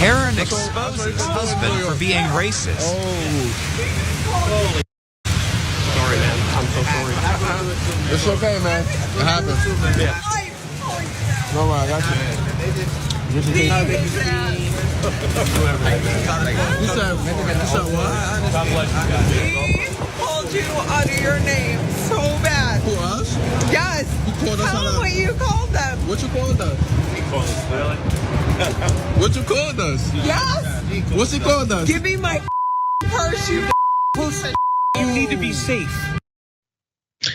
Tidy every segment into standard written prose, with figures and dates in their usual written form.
Karen exposes husband for being racist. Sorry, man. I'm so sorry. It's okay, man. It happens. Yeah. No, I got you. You said what? God bless you guys. He called you out of your name so bad. Who, us? Yes. You called us Tell out him of... what you called them. What you called us? What you called us? Yes. What's he called us? Give me my purse, you pussy. You need to be safe.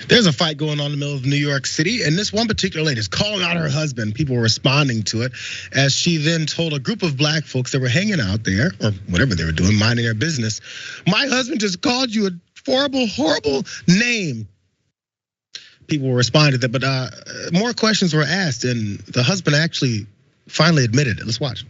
There's a fight going on in the middle of New York City, and this one particular lady is calling out her husband. People were responding to it as she then told a group of black folks that were hanging out there, or whatever they were doing, minding their business, my husband just called you a horrible, horrible name. People were responding to that, but more questions were asked, and the husband actually finally admitted it. Let's watch.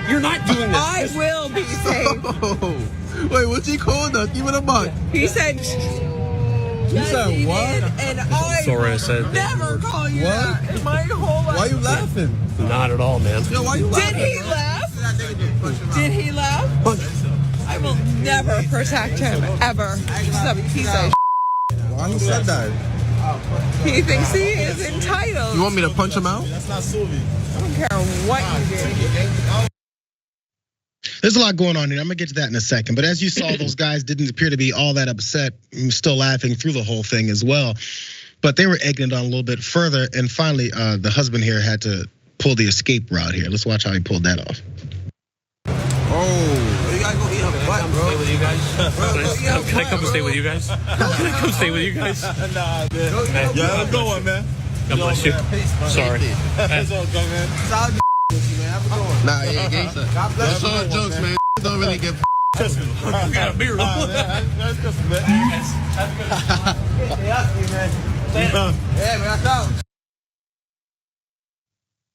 You're not doing this. I will be safe. Oh, wait, what's he called us? Give it a buck. He said. You said what? And I Sorry, I said. never call you What? that in my whole life. Why you laughing? Not at all, man. Yo, why you Did laughing? he laugh? Did he laugh? I will never protect him, ever. He's a piece of Why he said that? He thinks he is entitled. You want me to punch him out? I don't care what you do. There's a lot going on here. I'm gonna get to that in a second. But as you saw, those guys didn't appear to be all that upset, still laughing through the whole thing as well. But they were egging it on a little bit further. And finally, the husband here had to pull the escape route here. Let's watch how he pulled that off. Oh, you gotta go eat a butt, bro. Stay with you guys? Can I come and stay with you guys? Can I come stay with you guys? Nah, man. Yeah, have a good one, man. God bless you. Sorry. It's all good, man. nah, yeah, gangsta. That's all jokes, man. Don't really get. We got a beer. That's just, man. Yeah, man, that's out.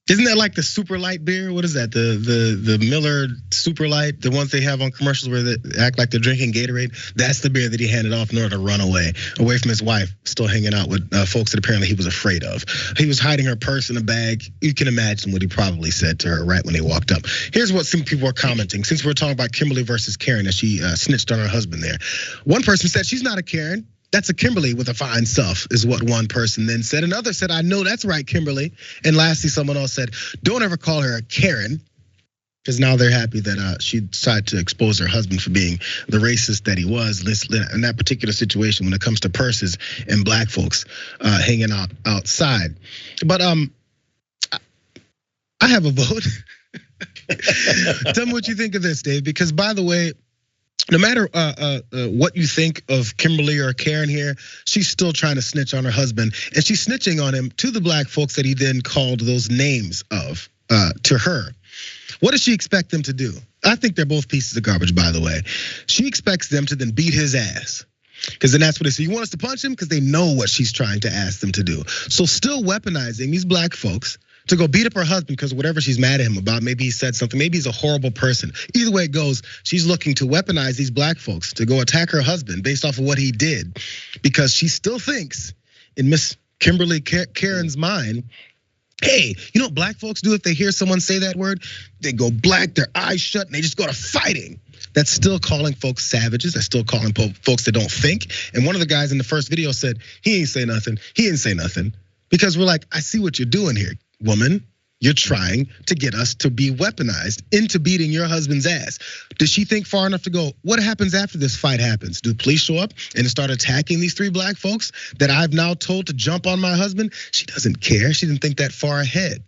Isn't that like the super light beer? What is that? The Miller super light, the ones they have on commercials where they act like they're drinking Gatorade. That's the beer that he handed off in order to run away from his wife, still hanging out with folks that apparently he was afraid of. He was hiding her purse in a bag. You can imagine what he probably said to her right when they walked up. Here's what some people are commenting. Since we're talking about Kimberly versus Karen, as she snitched on her husband there. One person said she's not a Karen. That's a Kimberly with a fine self, is what one person then said. Another said, I know that's right, Kimberly. And lastly, someone else said, don't ever call her a Karen. Because now they're happy that she decided to expose her husband for being the racist that he was in that particular situation when it comes to purses and black folks hanging out outside. But I have a vote. Tell me what you think of this, Dave, because by the way, no matter what you think of Kimberly or Karen here, she's still trying to snitch on her husband, and she's snitching on him to the black folks that he then called those names of to her. What does she expect them to do? I think they're both pieces of garbage, by the way. She expects them to then beat his ass. Because then that's what they say. You want us to punch him? Because they know what she's trying to ask them to do. So still weaponizing these black folks to go beat up her husband because whatever she's mad at him about, maybe he said something, maybe he's a horrible person. Either way it goes, she's looking to weaponize these black folks to go attack her husband based off of what he did, because she still thinks in Miss Kimberly Karen's mind, hey, you know what black folks do if they hear someone say that word? They go black, their eyes shut, and they just go to fighting. That's still calling folks savages. That's still calling folks that don't think. And one of the guys in the first video said, he ain't say nothing. He didn't say nothing. Because we're like, I see what you're doing here, woman. You're trying to get us to be weaponized into beating your husband's ass. Does she think far enough to go, what happens after this fight happens? Do police show up and start attacking these three black folks that I've now told to jump on my husband? She doesn't care. She didn't think that far ahead.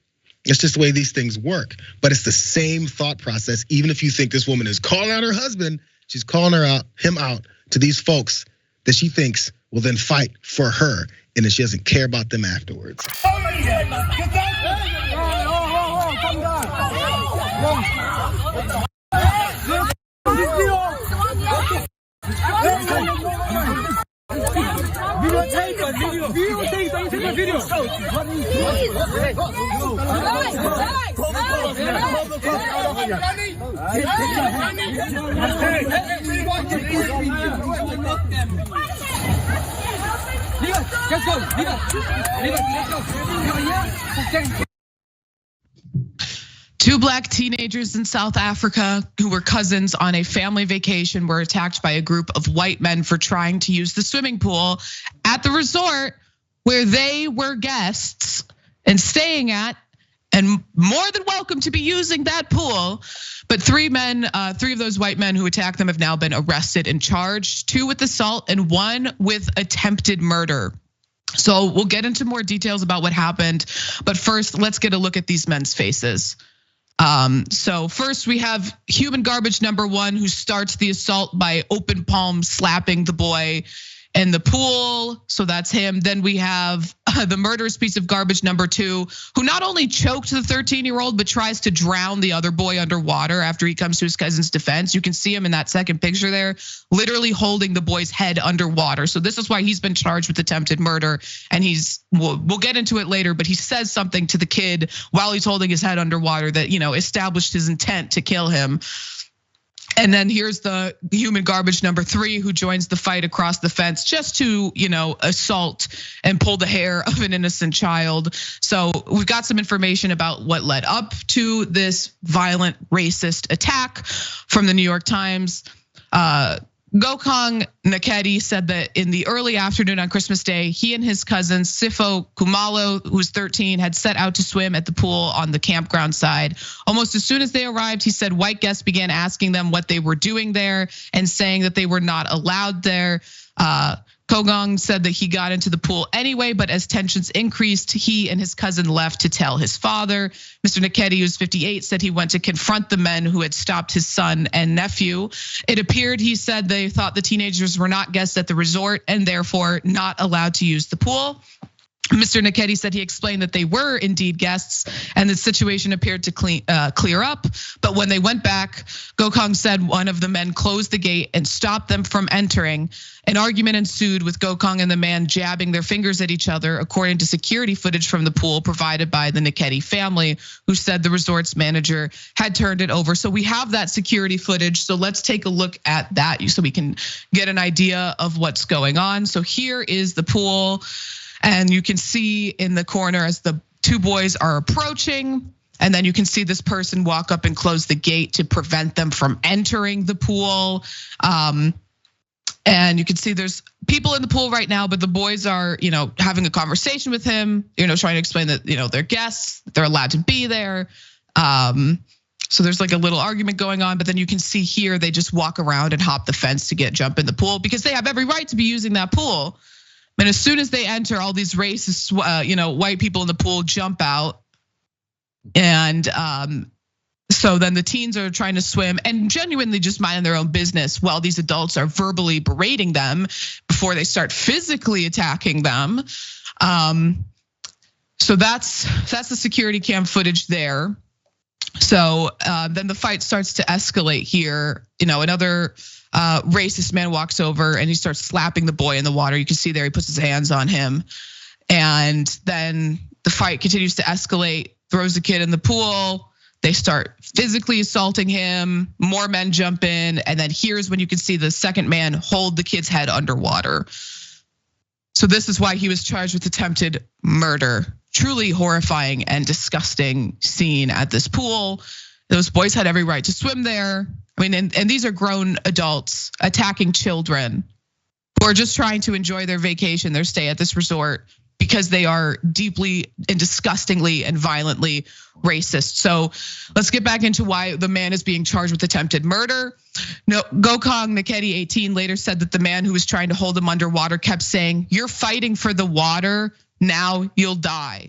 It's just the way these things work. But it's the same thought process. Even if you think this woman is calling out her husband, she's calling him out to these folks that she thinks will then fight for her, and that she doesn't care about them afterwards. Two black teenagers in South Africa who were cousins on a family vacation were attacked by a group of white men for trying to use the swimming pool at the resort where they were guests and staying at, and more than welcome to be using that pool. But three of those white men who attacked them have now been arrested and charged, 2 with assault and 1 with attempted murder. So we'll get into more details about what happened, but first let's get a look at these men's faces. So first we have human garbage number 1, who starts the assault by open palm slapping the boy in the pool. So that's him. Then we have the murderous piece of garbage number 2, who not only choked the 13-year-old, but tries to drown the other boy underwater after he comes to his cousin's defense. You can see him in that second picture there, literally holding the boy's head underwater. So this is why he's been charged with attempted murder. And we'll get into it later, but he says something to the kid while he's holding his head underwater that, established his intent to kill him. And then here's the human garbage number 3, who joins the fight across the fence just to, assault and pull the hair of an innocent child. So we've got some information about what led up to this violent racist attack from the New York Times. Gokong Nakedi said that in the early afternoon on Christmas Day, he and his cousin Sifo Kumalo, who's 13, had set out to swim at the pool on the campground side. Almost as soon as they arrived, he said white guests began asking them what they were doing there and saying that they were not allowed there. Kogong said that he got into the pool anyway, but as tensions increased, he and his cousin left to tell his father. Mr. Nakedi, who's 58, said he went to confront the men who had stopped his son and nephew. It appeared, he said, they thought the teenagers were not guests at the resort and therefore not allowed to use the pool. Mr. Nakedi said he explained that they were indeed guests and the situation appeared to clear up. But when they went back, Gokong said one of the men closed the gate and stopped them from entering. An argument ensued with Gokong and the man jabbing their fingers at each other, according to security footage from the pool provided by the Nakedi family, who said the resort's manager had turned it over. So we have that security footage. So let's take a look at that so we can get an idea of what's going on. So here is the pool. And you can see in the corner as the 2 boys are approaching, and then you can see this person walk up and close the gate to prevent them from entering the pool. And you can see there's people in the pool right now, but the boys are, having a conversation with him, trying to explain that, they're guests, they're allowed to be there. So there's like a little argument going on, but then you can see here, they just walk around and hop the fence to jump in the pool because they have every right to be using that pool. And as soon as they enter, all these racist, white people in the pool jump out. And so then the teens are trying to swim and genuinely just minding their own business while these adults are verbally berating them before they start physically attacking them. So that's the security cam footage there. So then the fight starts to escalate here. Another racist man walks over and he starts slapping the boy in the water. You can see there he puts his hands on him. And then the fight continues to escalate, throws the kid in the pool. They start physically assaulting him. More men jump in. And then here's when you can see the second man hold the kid's head underwater. So this is why he was charged with attempted murder. Truly horrifying and disgusting scene at this pool. Those boys had every right to swim there. I mean, and these are grown adults attacking children who are just trying to enjoy their vacation, their stay at this resort, because they are deeply and disgustingly and violently racist. So let's get back into why the man is being charged with attempted murder. No, Gokong Nakedi, 18, later said that the man who was trying to hold him underwater kept saying, "You're fighting for the water, now you'll die."